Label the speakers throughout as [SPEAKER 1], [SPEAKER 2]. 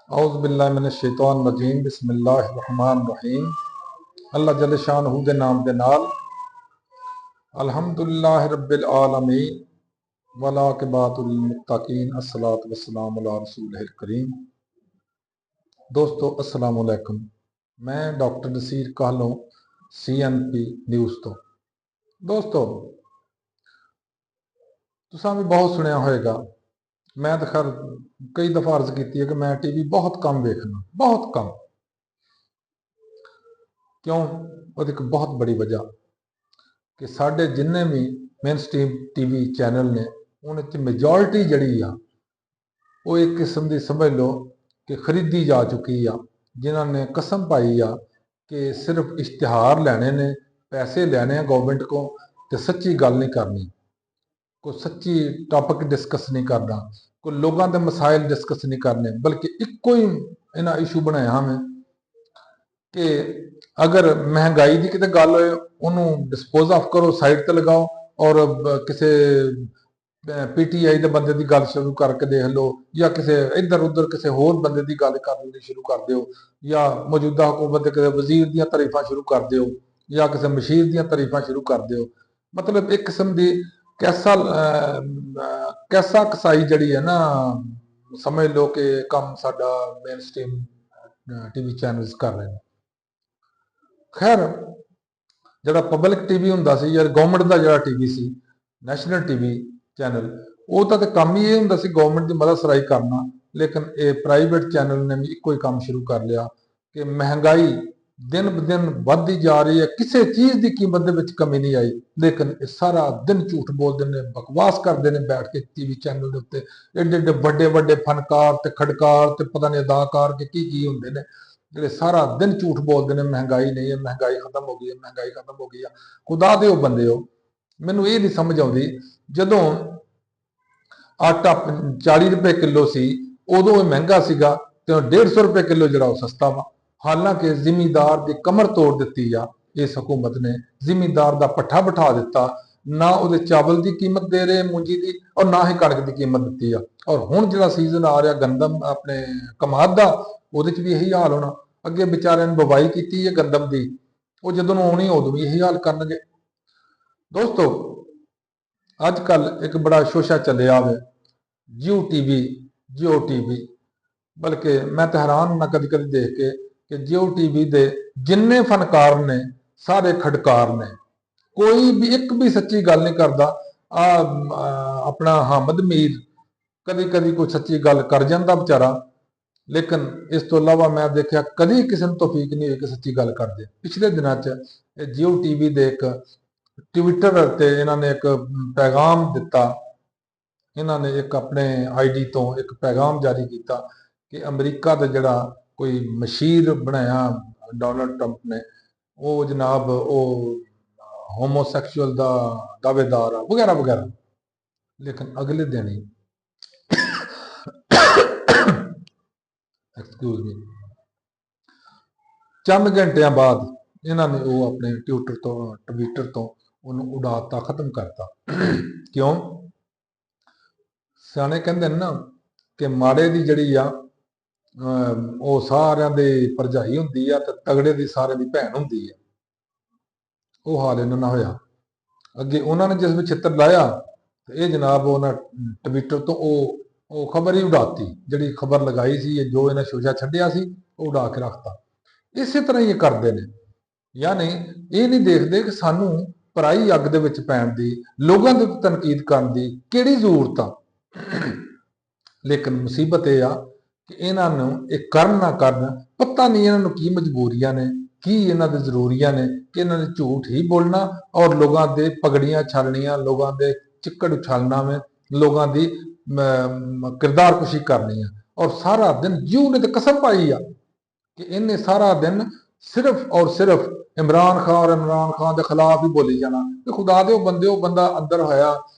[SPEAKER 1] औज़ बिल्लाहि मिनश शैतानिर रजीम बिस्मिल्लाहिर रहमानिर रहीम। अल्लाह जल्ल शानहू दे नाम दे नाल अल्हम्दुलिल्लाहि रब्बिल आलमीन वला अक़िबातुल लिल मुत्तकीन अस्सलातु वस्सलामु अला रसूलिहिल करीम। दोस्तों अस्सलामु अलैकुम। मैं doctor Nasir Kahlon CNP news तो। दोस्तों तुसां भी बहुत सुनिया होएगा, मैं तो खैर कई दफ़ा अर्ज की है कि मैं टीवी बहुत कम वेखना, बहुत कम। क्यों? और एक बहुत बड़ी वजह कि साढ़े जिन्ने भी मेन स्ट्रीम टीवी चैनल ने उन्हें मेजॉरिटी जड़ी आ वो एक किस्म की समझ लो कि खरीदी जा चुकी आ, जिन्होंने कसम पाई आ कि सिर्फ इश्तिहार लैने ने, पैसे लैने गवर्नमेंट को, तो सच्ची गल नहीं करनी, कोई सच्ची टॉपिक डिस्कस नहीं करना, कोई लोगों के मसाइल डिस्कस नहीं करने, बल्कि इको ही इन्हें इशू बनाया हमें कि अगर महंगाई की कितने गल होए उन्होंने डिस्पोज ऑफ करो, साइड पर लगाओ और किसी PTI के बंदे की गल शुरू करके देख लो, या किसी इधर उधर किसी होर बंदे की गल करनी शुरू कर दो, या मौजूदा हुकूमत के किसी वजीर दी तारीफा शुरू कर दो, या किसी मशीर दी तारीफा शुरू कर दो। मतलब एक किस्म की कैसा कसाई जड़ी है ना, समझ लो कि कम साडा मेन स्ट्रीम टीवी चैनल्स कर रहे हैं। खैर जड़ा पब्लिक टीवी हुंदा सी या गवर्नमेंट का जड़ा टीवी सी, नैशनल टीवी चैनल, वो तो काम ही ये हुंदा सी गवर्नमेंट की मदद सराई करना, लेकिन ये प्राइवेट चैनल ने भी इको ही काम शुरू कर लिया कि महंगाई दिन ब दिन बढ़ती जा रही है, किसी चीज़ की कीमत के कमी नहीं आई, लेकिन ये सारा दिन झूठ बोलते हैं, बकवास करते हैं बैठ के टीवी चैनल के उत्ते। एडे एडे बड़े बड़े फनकार ते खड़कार ते पता नहीं अदाकार के की होंगे ने, ਜਿਹੜੇ सारा दिन झूठ बोलते हैं महंगाई नहीं है, महंगाई खत्म हो गई है, महंगाई खत्म हो गई है। खुदा दे बंदे हो, मैनू ये नहीं समझ आती, जदों आटा 40 रुपए किलो सी उदों महंगा सीगा ते 150 रुपए किलो जड़ा सस्ता वा। हालांकि जिमीदार की कमर तोड़ दी आ इस हुकूमत ने, जिमीदार का पट्ठा बिठा दिता, ना वो चावल की कीमत दे रहे मूंजी की, और ना ही कणक की कीमत दी आ। और हुण जिहड़ा सीजन आ रहा गंदम अपने कमाद का, वो भी यही हाल होना। अगे बेचारिਆਂ ने बुवाई की है गंदम की, वो जदों आनी उदों भी यही हाल करनगे। दोस्तों अजकल एक बड़ा शोशा चलिया वे जियो टीवी, बल्कि मैं तो हैरान ना कभी कभी देख के कि जियो टीवी के जिन्ने फनकार ने सारे खड़कार ने, कोई भी एक भी सच्ची गल नहीं करता। अपना हामिद मीर कभी कभी कोई सच्ची गल कर जाता बेचारा, लेकिन इस तो इलावा मैं देखा कभी किसी को तौफीक नहीं हुई कि सच्ची गल कर दे। पिछले दिनों जियो टीवी के एक ट्विटर ते इन्होंने एक पैगाम दिता, इन्होंने एक अपने ID तो एक पैगाम जारी किया कि अमरीका का जड़ा कोई मशीर बनाया डोनाल्ड ट्रंप ने, वो जनाब वो होमोसैक्सुअल का दावेदार वगैरह वगैरह। लेकिन अगले दिन ही एक्सक्यूज मी, चंद घंटिया बाद इन्होंने वो अपने ट्विटर तो उन्होंने उड़ाता खत्म करता। क्यों? सियाने कहते हैं ना कि माड़े की जड़ी आ वो सारिया की भरजाई होंगी है, तो तगड़े की सारे की भैन होंगी है। वो हाल इन्होंने होया। अगे उन्होंने जिस भी छित्र लाया तो ये जनाब उन्हें ट्विटर तो वो खबर ही उड़ाती, जी खबर लगाई सी जो इन्हें शोशा छड्डिया सी वो उड़ा के रखता। इस तरह ही ये करते हैं, यानी ये नहीं देखते कि सानू पराई अग दे विच पैण दी, लोगों के तनकीद करने की किहड़ी जरूरत आ। लेकिन मुसीबत यह आ कि इन्हों एक करन ना करन, पता नहीं इन्हों की मजबूरियां ने, की इन्हों की जरूरियां ने कि इन्होंने झूठ ही बोलना और लोगों के पगड़ियां छालनियां, लोगों के चिक्कड़ उछालना में, लोगों की किरदार कुशी करनी है। और सारा दिन जियो ने तो कसम पाई आ कि इन्हें सारा दिन सिर्फ और सिर्फ इमरान खान के खिलाफ ही बोली जाना। तो खुदा दे बंदे हो, बंदा अंदर होया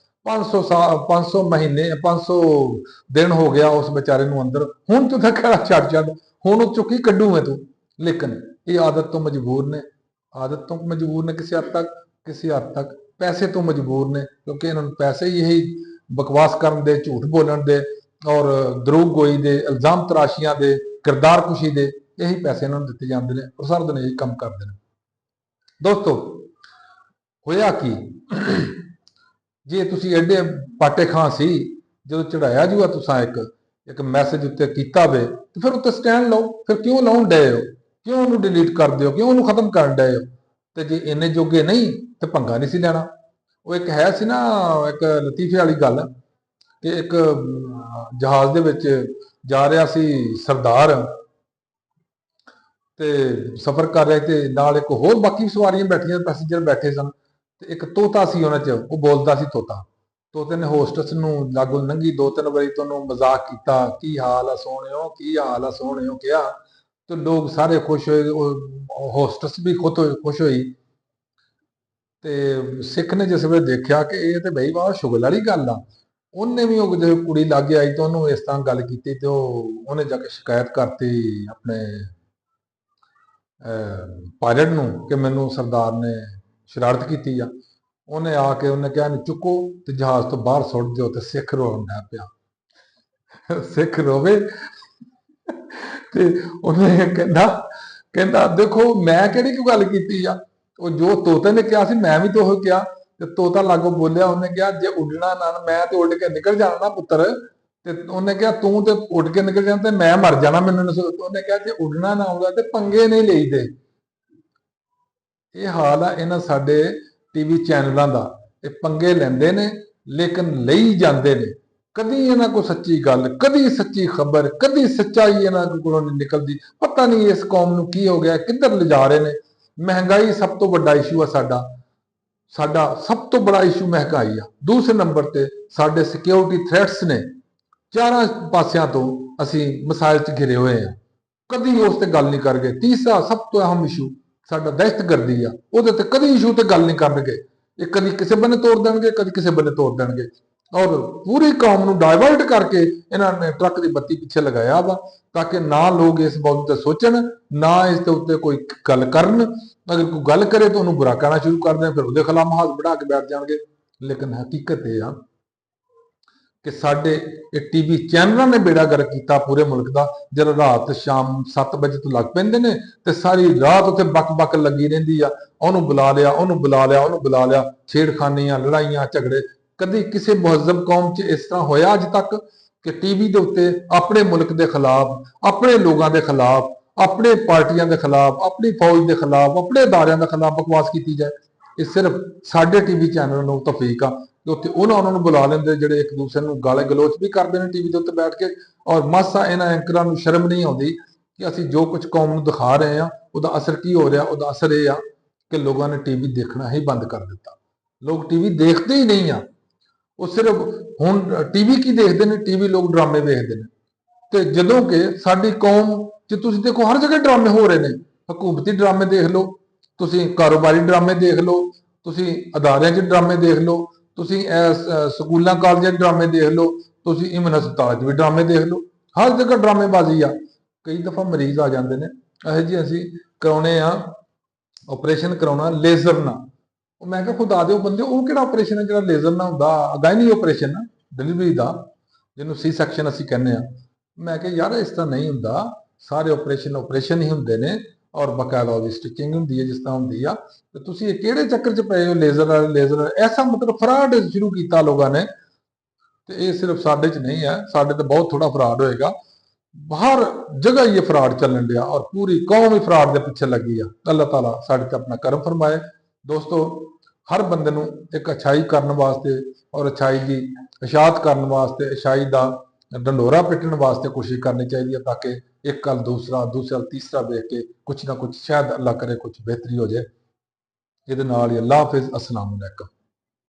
[SPEAKER 1] 500 महीने 500 दिन हो गया उस बेचारे अंदर, हूं तू खड़ा छड़ हूं चुकी कड्डू है तू। लेकिन ये आदत तो मजबूर ने, आदत तो मजबूर ने किसी हद तक, किसी हद तक पैसे तो मजबूर ने, क्योंकि इन्होंने पैसे यही बकवास करन दे, झूठ बोलन दे और दरूग गोई दे, इल्जाम तराशियां दे ਕਿਰਦਾਰ ਕੁਸ਼ੀ ਦੇ ਇਹੀ ਪੈਸੇ ਇਹਨਾਂ ਨੂੰ ਦਿੱਤੇ ਜਾਂਦੇ ਨੇ ਔਰ ਸਾਰਾ ਦਿਨ ਇਹੀ ਕੰਮ ਕਰਦੇ ਨੇ। ਦੋਸਤੋ, ਹੋਇਆ ਕੀ, ਜੇ ਤੁਸੀਂ ਐਡੇ ਪਾਟੇ ਖਾਂ ਸੀ, ਜਦੋਂ ਚੜਾਇਆ ਜੂਆ ਤੁਸੀਂ ਇੱਕ ਮੈਸੇਜ ਉੱਤੇ ਕੀਤਾ ਵੇ ਤੇ ਫਿਰ ਉੱਤੇ ਸਟੈਂਡ ਲਓ। ਫਿਰ ਕਿਉਂ ਲਾਉਣ ਡਏ ਹੋ, ਕਿਉਂ ਉਹਨੂੰ ਡਿਲੀਟ ਕਰਦੇ ਹੋ, ਕਿਉਂ ਉਹਨੂੰ ਖਤਮ ਕਰਨ ਡਏ ਹੋ? ਤੇ ਜੇ ਇੰਨੇ ਜੋਗੇ ਨਹੀਂ ਤੇ ਪੰਗਾ ਨਹੀਂ ਸੀ ਲੈਣਾ। ਉਹ ਇੱਕ ਹੈ ਸੀ ਨਾ, ਇੱਕ ਲਤੀਫੇ ਵਾਲੀ ਗੱਲ ਕਿ ਇੱਕ ਜਹਾਜ਼ ਦੇ ਵਿੱਚ ਜਾ ਰਿਹਾ ਸੀ ਸਰਦਾਰ ਤੇ ਸਫ਼ਰ ਕਰ ਰਿਹਾ ਤੇ ਨਾਲ ਇੱਕ ਹੋਰ ਬਾਕੀ ਸਵਾਰੀਆਂ ਬੈਠੀਆਂ, ਪੈਸੇਂਜਰ ਬੈਠੇ ਸਨ ਤੇ ਇੱਕ ਤੋਤਾ ਸੀ ਉਹਨਾਂ 'ਚ, ਉਹ ਬੋਲਦਾ ਸੀ ਤੋਤਾ। ਤੋਤੇ ਨੇ ਹੋਸਟਸ ਨੂੰ ਲਾਗੋਂ ਲੰਘੀ 2-3 ਵਾਰੀ ਤੋਂ ਉਹਨੂੰ ਮਜ਼ਾਕ ਕੀਤਾ, ਕੀ ਹਾਲ ਆ ਸੋਹਣਿਓ, ਕੀ ਹਾਲ ਆ ਸੋਹਣਿਓ ਕਿਹਾ ਤੇ ਲੋਕ ਸਾਰੇ ਖੁਸ਼ ਹੋਏ, ਹੋਸਟਸ ਵੀ ਖੁਸ਼ ਹੋਈ। ਤੇ ਸਿੱਖ ਨੇ ਜਿਸ ਵੇਲੇ ਦੇਖਿਆ ਕਿ ਇਹ ਤੇ ਬਈ ਵਾਹ ਸ਼ੁਗਲ ਵਾਲੀ ਗੱਲ ਆ, ਉਹਨੇ ਵੀ ਉਹ ਜਦੋਂ ਕੁੜੀ ਲਾਗੇ ਆਈ ਤਾਂ ਉਹਨੂੰ ਇਸ ਤਰ੍ਹਾਂ ਗੱਲ ਕੀਤੀ ਤੇ ਉਹਨੇ ਜਾ ਕੇ ਸ਼ਿਕਾਇਤ ਕਰਤੀ ਆਪਣੇ ਪਾਇਲਟ ਨੂੰ ਕਿ ਮੈਨੂੰ ਸਰਦਾਰ ਨੇ ਸ਼ਰਾਰਤ ਕੀਤੀ ਆ। ਉਹਨੇ ਆ ਕੇ ਉਹਨੇ ਕਿਹਾ ਇਹਨੂੰ ਚੁੱਕੋ ਤੇ ਜਹਾਜ਼ ਤੋਂ ਬਾਹਰ ਸੁੱਟ ਦਿਓ। ਤੇ ਸਿੱਖ ਰੋਣ ਲੱਗ ਪਿਆ। ਸਿੱਖ ਰੋਵੇ ਤੇ ਉਹਨੇ ਕਹਿੰਦਾ ਦੇਖੋ ਮੈਂ ਕਿਹੜੀ ਕੋਈ ਗੱਲ ਕੀਤੀ ਆ, ਉਹ ਜੋ ਤੋਤੇ ਨੇ ਕਿਹਾ ਸੀ ਮੈਂ ਵੀ ਤਾਂ ਉਹ ਕਿਹਾ। ਤੇ ਤੋਤਾ ਲਾਗੋਂ ਬੋਲਿਆ, ਉਹਨੇ ਕਿਹਾ ਜੇ ਉੱਡਣਾ ਨਾ ਮੈਂ ਤੇ ਉੱਡ ਕੇ ਨਿਕਲ ਜਾਣਾ ਨਾ ਪੁੱਤਰ। ਤੇ ਉਹਨੇ ਕਿਹਾ ਤੂੰ ਤੇ ਉੱਡ ਕੇ ਨਿਕਲ ਜਾਣਾ ਤੇ ਮੈਂ ਮਰ ਜਾਣਾ ਮੈਨੂੰ। ਉਹਨੇ ਕਿਹਾ ਜੇ ਉੱਡਣਾ ਨਾ ਆਉਂਦਾ ਤੇ ਪੰਗੇ ਨਹੀਂ ਲਈਦੇ। ਇਹ ਹਾਲ ਆ ਇਹਨਾਂ ਸਾਡੇ ਟੀਵੀ ਚੈਨਲਾਂ ਦਾ। ਇਹ ਪੰਗੇ ਲੈਂਦੇ ਨੇ ਲੇਕਿਨ ਲਈ ਜਾਂਦੇ ਨੇ। ਕਦੀ ਇਹਨਾਂ ਕੋਲ ਸੱਚੀ ਗੱਲ, ਕਦੀ ਸੱਚੀ ਖਬਰ, ਕਦੀ ਸੱਚਾਈ ਇਹਨਾਂ ਕੋਲੋਂ ਨਹੀਂ ਨਿਕਲਦੀ। ਪਤਾ ਨਹੀਂ ਇਸ ਕੌਮ ਨੂੰ ਕੀ ਹੋ ਗਿਆ, ਕਿੱਧਰ ਲਿਜਾ ਰਹੇ ਨੇ। ਮਹਿੰਗਾਈ ਸਭ ਤੋਂ ਵੱਡਾ ਇਸ਼ੂ ਆ ਸਾਡਾ ਸਭ ਤੋਂ ਬੜਾ ਇਸ਼ੂ ਮਹਿੰਗਾਈ ਆ। ਦੂਸਰੇ ਨੰਬਰ ਤੇ ਸਾਡੇ ਸਿਕਿਉਰਿਟੀ ਥ੍ਰੈਟਸ ਨੇ। ਚਾਰਾਂ ਪਾਸਿਆਂ ਤੋਂ ਅਸੀਂ ਮਿਸਾਈਲ 'ਚ ਘਿਰੇ ਹੋਏ ਆ, ਕਦੀ ਉਸ ਤੇ ਗੱਲ ਨਹੀਂ ਕਰਗੇ। ਤੀਸਰਾ ਸਭ ਤੋਂ ਅਹਿਮ ਇਸ਼ੂ ਸਾਡਾ ਦਹਿਸ਼ਤਗਰਦੀ ਆ, ਉਹਦੇ ਤੇ ਕਦੀ ਇਸ਼ੂ ਤੇ ਗੱਲ ਨਹੀਂ ਕਰਨਗੇ। ਇਹ ਕਦੀ ਕਿਸੇ ਬੰਨੇ ਤੋੜ ਦੇਣਗੇ, ਕਦੀ ਕਿਸੇ ਬੰਨੇ ਤੋੜ ਦੇਣਗੇ। ਔਰ ਪੂਰੀ ਕੌਮ ਨੂੰ ਡਾਇਵਰਟ ਕਰਕੇ ਇਹਨਾਂ ਨੇ ਟਰੱਕ ਦੀ ਬੱਤੀ ਪਿੱਛੇ ਲਗਾਇਆ ਵਾ, ਤਾਂ ਕਿ ਨਾ ਲੋਕ ਇਸ ਬਾਬਤ ਤੇ ਸੋਚਣ, ਨਾ ਇਸ ਦੇ ਉੱਤੇ ਕੋਈ ਗੱਲ ਕਰਨ। ਅਗਰ ਕੋਈ ਗੱਲ ਕਰੇ ਤਾਂ ਉਹਨੂੰ ਬੁਰਾ ਕਹਿਣਾ ਸ਼ੁਰੂ ਕਰ ਦੇਣ, ਫਿਰ ਉਹਦੇ ਖਿਲਾਫ ਮੁਹਾਜ਼ ਬਣਾ ਕੇ ਬੈਠ ਜਾਣਗੇ। ਲੇਕਿਨ ਹਕੀਕਤ ਇਹ ਆ ਕਿ ਸਾਡੇ ਇਹ ਟੀਵੀ ਚੈਨਲਾਂ ਨੇ ਬੇੜਾ ਗਰਕ ਕੀਤਾ ਪੂਰੇ ਮੁਲਕ ਦਾ। ਜਦੋਂ ਰਾਤ ਸ਼ਾਮ 7 ਵਜੇ ਤੋਂ ਲੱਗ ਪੈਂਦੇ ਨੇ ਤੇ ਸਾਰੀ ਰਾਤ ਉੱਥੇ ਬਕ ਲੱਗੀ ਰਹਿੰਦੀ ਆ। ਉਹਨੂੰ ਬੁਲਾ ਲਿਆ, ਉਹਨੂੰ ਬੁਲਾ ਲਿਆ, ਉਹਨੂੰ ਬੁਲਾ ਲਿਆ। ਛੇੜਖਾਨੀਆਂ, ਲੜਾਈਆਂ, ਝਗੜੇ। ਕਦੀ ਕਿਸੇ ਮਹਜ਼ਬ ਕੌਮ 'ਚ ਇਸ ਤਰ੍ਹਾਂ ਹੋਇਆ ਅੱਜ ਤੱਕ ਕਿ ਟੀਵੀ ਦੇ ਉੱਤੇ ਆਪਣੇ ਮੁਲਕ ਦੇ ਖਿਲਾਫ, ਆਪਣੇ ਲੋਕਾਂ ਦੇ ਖਿਲਾਫ, ਆਪਣੇ ਪਾਰਟੀਆਂ ਦੇ ਖਿਲਾਫ, ਆਪਣੀ ਫੌਜ ਦੇ ਖਿਲਾਫ, ਆਪਣੇ ਅਦਾਰਿਆਂ ਦੇ ਖਿਲਾਫ ਬਕਵਾਸ ਕੀਤੀ ਜਾਏ? ਇਹ ਸਿਰਫ ਸਾਡੇ ਟੀਵੀ ਚੈਨਲ ਨੂੰ ਤੌਫੀਕ ਆ ਕਿ ਉੱਥੇ ਉਹਨਾਂ ਨੂੰ ਬੁਲਾ ਲੈਂਦੇ ਜਿਹੜੇ ਇੱਕ ਦੂਸਰੇ ਨੂੰ ਗਾਲੇ ਗਲੋਚ ਵੀ ਕਰਦੇ ਨੇ ਟੀਵੀ ਦੇ ਉੱਤੇ ਬੈਠ ਕੇ। ਔਰ ਮਾਸਾ ਇਹਨਾਂ ਐਂਕਰਾਂ ਨੂੰ ਸ਼ਰਮ ਨਹੀਂ ਆਉਂਦੀ ਕਿ ਅਸੀਂ ਜੋ ਕੁਝ ਕੌਮ ਨੂੰ ਦਿਖਾ ਰਹੇ ਆ ਉਹਦਾ ਅਸਰ ਕੀ ਹੋ ਰਿਹਾ। ਉਹਦਾ ਅਸਰ ਇਹ ਆ ਕਿ ਲੋਕਾਂ ਨੇ ਟੀਵੀ ਦੇਖਣਾ ਹੀ ਬੰਦ ਕਰ ਦਿੱਤਾ। ਲੋਕ ਟੀਵੀ ਦੇਖਦੇ ਹੀ ਨਹੀਂ ਆ। ਉਹ ਸਿਰਫ ਹੁਣ ਟੀਵੀ ਕੀ ਦੇਖਦੇ ਨੇ, ਟੀਵੀ ਲੋਕ ਡਰਾਮੇ ਵੇਖਦੇ ਨੇ। ਤੇ ਜਦੋਂ ਕਿ ਸਾਡੀ ਕੌਮ 'ਚ ਤੁਸੀਂ ਦੇਖੋ ਹਰ ਜਗ੍ਹਾ ਡਰਾਮੇ ਹੋ ਰਹੇ ਨੇ। ਹਕੂਮਤੀ ਡਰਾਮੇ ਦੇਖ ਲਓ, ਤੁਸੀਂ ਕਾਰੋਬਾਰੀ ਡਰਾਮੇ ਦੇਖ ਲਓ, ਤੁਸੀਂ ਅਦਾਰਿਆਂ 'ਚ ਡਰਾਮੇ ਦੇਖ ਲਓ, ਤੁਸੀਂ ਸਕੂਲਾਂ ਕਾਲਜਾਂ 'ਚ ਡਰਾਮੇ ਦੇਖ ਲਓ, ਤੁਸੀਂ ਇਵਨ ਹਸਪਤਾਲ 'ਚ ਵੀ ਡਰਾਮੇ ਦੇਖ ਲਓ। ਹਰ ਜਗ੍ਹਾ ਡਰਾਮੇਬਾਜ਼ੀ ਆ। ਕਈ ਦਫਾ ਮਰੀਜ਼ ਆ ਜਾਂਦੇ ਨੇ ਇਹੋ ਜਿਹੇ, ਅਸੀਂ ਕਰਾਉਣੇ ਆ ਆਪਰੇਸ਼ਨ ਕਰਾਉਣਾ ਲੇਜ਼ਰ ਨਾਲ। ਉਹ ਮੈਂ ਕਿਹਾ ਖੁਦਾ ਦਿਓ ਬੰਦੇ, ਉਹ ਕਿਹੜਾ ਆਪਰੇਸ਼ਨ ਹੈ ਜਿਹੜਾ ਲੇਜ਼ਰ ਨਾਲ ਹੁੰਦਾ? ਗਾਇਨੀ ਆਪਰੇਸ਼ਨ ਡਿਲੀਵਰੀ ਦਾ, ਜਿਹਨੂੰ ਸੀ ਸੈਕਸ਼ਨ ਅਸੀਂ ਕਹਿੰਦੇ ਆ। ਮੈਂ ਕਿਹਾ ਯਾਰ ਇਸ ਤਰ੍ਹਾਂ ਨਹੀਂ ਹੁੰਦਾ। ਸਾਰੇ ਆਪਰੇਸ਼ਨ ਹੀ ਹੁੰਦੇ ਨੇ ਔਰ ਬਕਾਇਦਾ ਉਹਦੀ ਸਟਿਚਿੰਗ ਹੁੰਦੀ ਹੈ ਜਿਸ ਤਰ੍ਹਾਂ ਹੁੰਦੀ ਆ। ਤੇ ਤੁਸੀਂ ਇਹ ਕਿਹੜੇ ਚੱਕਰ 'ਚ ਪਏ ਹੋ ਲੇਜ਼ਰ ਐਸਾ ਮਤਲਬ ਫਰਾਡ ਸ਼ੁਰੂ ਕੀਤਾ ਲੋਕਾਂ ਨੇ। ਤੇ ਇਹ ਸਿਰਫ ਸਾਡੇ 'ਚ ਨਹੀਂ ਹੈ, ਸਾਡੇ ਤੇ ਬਹੁਤ ਥੋੜਾ ਫਰਾਡ ਹੋਏਗਾ। ਹਰ ਜਗ੍ਹਾ ਇਹ ਫਰਾਡ ਚੱਲਣ ਡਿਆ ਔਰ ਪੂਰੀ ਕੌਮ ਹੀ ਫਰਾਡ ਦੇ ਪਿੱਛੇ ਲੱਗੀ ਆ। ਅੱਲਾਹ ਤਾਲਾ ਸਾਡੇ ਤੇ ਆਪਣਾ ਕਰਮ ਫਰਮਾਏ। ਦੋਸਤੋ, ਹਰ ਬੰਦੇ ਨੂੰ ਇੱਕ ਅੱਛਾਈ ਕਰਨ ਵਾਸਤੇ ਔਰ ਅੱਛਾਈ ਦੀ ਇਸ਼ਾਅਤ ਕਰਨ ਵਾਸਤੇ, ਅੱਛਾਈ ਦਾ ਢੰਡੋਰਾ ਪਿੱਟਣ ਵਾਸਤੇ ਕੋਸ਼ਿਸ਼ ਕਰਨੀ ਚਾਹੀਦੀ ਹੈ, ਤਾਂ ਕਿ ਇੱਕ ਕੱਲ ਦੂਸਰਾ ਤੀਸਰਾ ਵੇਖ ਕੇ ਕੁਛ ਨਾ ਕੁਛ ਸ਼ਾਇਦ ਅੱਲਾਹ ਕਰੇ ਕੁਛ ਬਿਹਤਰੀ ਹੋ ਜਾਏ। ਇਹਦੇ ਨਾਲ ਹੀ ਅੱਲਾਹ ਹਾਫਿਜ਼, ਅਸਲਾਮ ਅਲੈਕਮ।